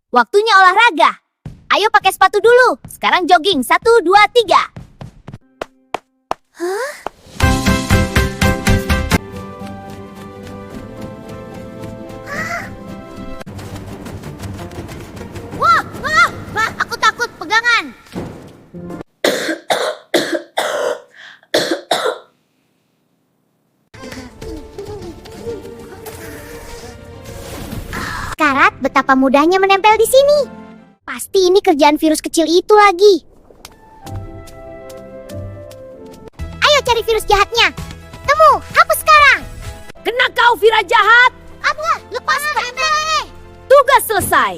Waktunya olahraga. Ayo pakai sepatu dulu. Sekarang jogging. 1, 2, 3. Wah, aku takut pegangan. Karat, betapa mudahnya menempel di sini. Pasti ini kerjaan virus kecil itu lagi. Ayo cari virus jahatnya. Temu, hapus sekarang. Kena kau, Vira jahat. Apa? Lepas tempel. Tugas selesai.